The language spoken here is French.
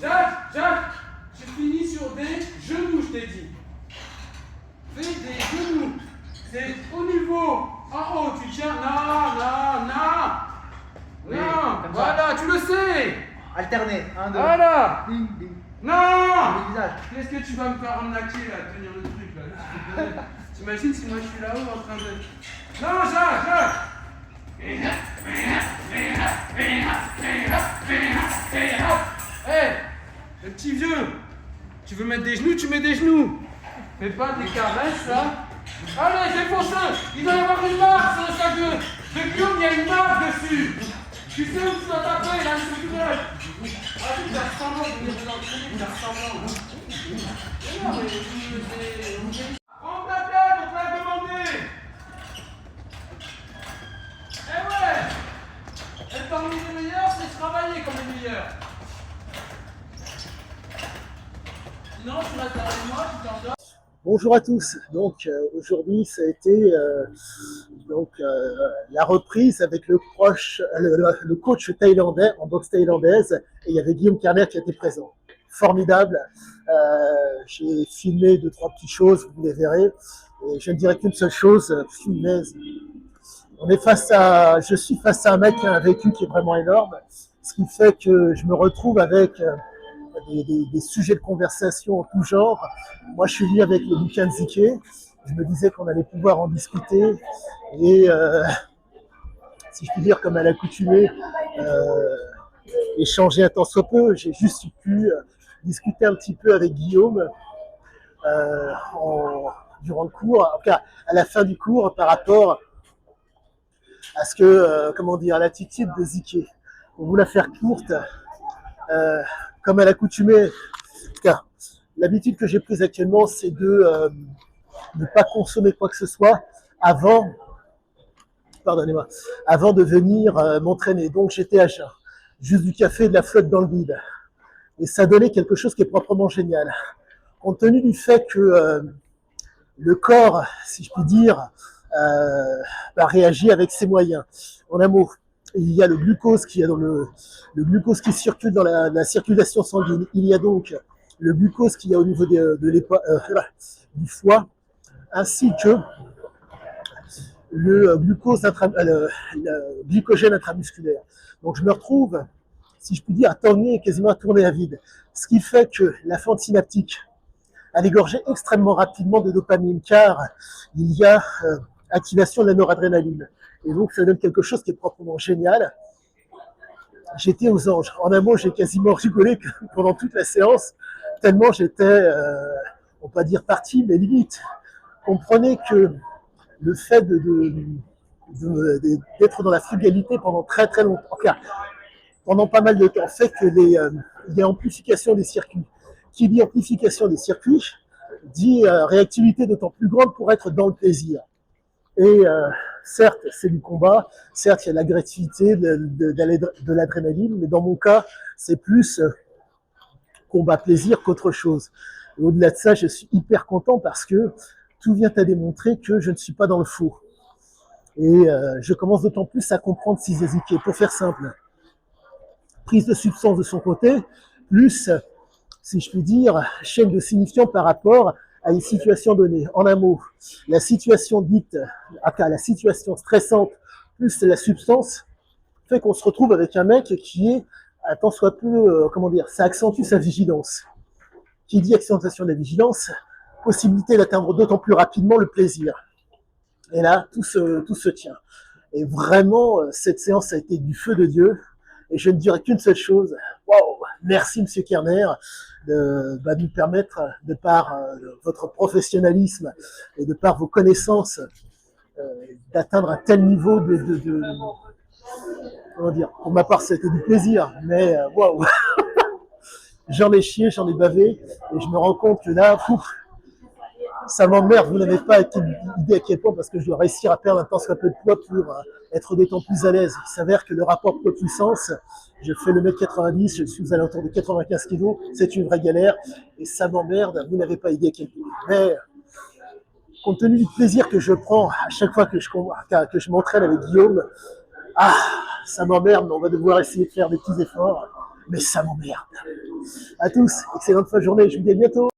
Jacques, Jacques, j'ai fini sur des genoux, je t'ai dit. Fais des genoux. C'est au niveau. En haut, tu tiens. Non, non, non. Oui, Non. comme ça. Voilà, tu le sais. Alterner. 1, 2. Voilà. Bing, bing. Non. Le visage. Qu'est-ce que tu vas me faire arnaquer là, tenir le truc là, s'il te plaît. T'imagines si moi je suis là-haut en train de. Non, Jacques, Jacques. Hé, le petit vieux, tu veux mettre des genoux, tu mets des genoux. Fais pas des caresses là. Allez, défonce-le. Il doit y avoir une marque sur le sac de Guillaume, il y a une marque dessus. Tu sais où tu dois taper là, je suis tout neuf. Ah, tu fais semblant de venir vous entraîner, tu fais semblant. Non, mais prends ta tête, on te l'a demandé. Eh ouais. Être parmi les meilleurs, c'est travailler comme les meilleurs. Sinon, tu restes avec moi, tu t'endors. Bonjour à tous. Donc aujourd'hui, ça a été la reprise avec le coach thaïlandais en boxe thaïlandaise, et il y avait Guillaume Kerner qui était présent. Formidable. J'ai filmé 2-3 petites choses, vous les verrez. Et je ne dirais qu'une seule chose, punaise. Je suis face à un mec qui a un vécu qui est vraiment énorme, ce qui fait que je me retrouve avec des sujets de conversation en tout genre. Moi, je suis venu avec le bouquin de Ziké. Je me disais qu'on allait pouvoir en discuter. Et si je puis dire, comme à l'accoutumée, échanger un tant soit peu. J'ai juste pu discuter un petit peu avec Guillaume durant le cours, en tout cas à la fin du cours, par rapport à ce que, à l'attitude de Ziké. Pour vous la faire courte, comme à l'accoutumée, en tout cas, l'habitude que j'ai prise actuellement, c'est de ne pas consommer quoi que ce soit avant de venir m'entraîner. Donc j'étais à jeun, juste du café et de la flotte dans le vide. Et ça donnait quelque chose qui est proprement génial. Compte tenu du fait que le corps, si je puis dire, réagit avec ses moyens. En un mot, il y a le glucose qui est dans le glucose qui circule dans la circulation sanguine. Il y a donc le glucose qu'il y a au niveau du foie, ainsi que le glycogène intramusculaire. Donc je me retrouve, si je puis dire, quasiment à tourner à vide. Ce qui fait que la fente synaptique a égorgé extrêmement rapidement de dopamine, car il y a activation de la noradrénaline. Et donc ça donne quelque chose qui est proprement génial. J'étais aux anges. En un mot, j'ai quasiment rigolé pendant toute la séance, tellement j'étais, on peut pas dire parti, mais limite. Comprenez que le fait d'être dans la frugalité pendant très très longtemps, enfin, pendant pas mal de temps, fait que il y a amplification des circuits. Qui dit amplification des circuits, dit réactivité d'autant plus grande pour être dans le plaisir. Et certes, c'est du combat, certes, il y a de l'agressivité, de l'adrénaline, mais dans mon cas, c'est plus combat-plaisir qu'autre chose. Et au-delà de ça, je suis hyper content parce que tout vient à démontrer que je ne suis pas dans le faux. Et je commence d'autant plus à comprendre Ziké. Pour faire simple, prise de substance de son côté, plus, si je puis dire, chaîne de signifiants par rapport à une situation donnée. En un mot, la situation la situation stressante plus la substance fait qu'on se retrouve avec un mec qui est, à tant soit peu, ça accentue sa vigilance. Qui dit accentuation de la vigilance, possibilité d'atteindre d'autant plus rapidement le plaisir. Et là, tout se tient. Et vraiment, cette séance a été du feu de Dieu. Et je ne dirais qu'une seule chose. Wow, merci Monsieur Kerner de nous permettre, de par votre professionnalisme et de par vos connaissances, d'atteindre un tel niveau pour ma part, c'était du plaisir, mais waouh, j'en ai chié, j'en ai bavé, et je me rends compte que là, ça m'emmerde, vous n'avez pas idée à quel point, parce que je dois réussir à perdre un tant soit peu de poids pour être d'autant plus à l'aise. Il s'avère que le rapport poids-puissance, je fais le 1m90, je suis aux alentours de 95 kg, c'est une vraie galère, et ça m'emmerde, vous n'avez pas idée à quel point. Mais, compte tenu du plaisir que je prends à chaque fois que je m'entraîne avec Guillaume, ça m'emmerde, mais on va devoir essayer de faire des petits efforts, mais ça m'emmerde. À tous, excellente fin de journée, je vous dis à bientôt.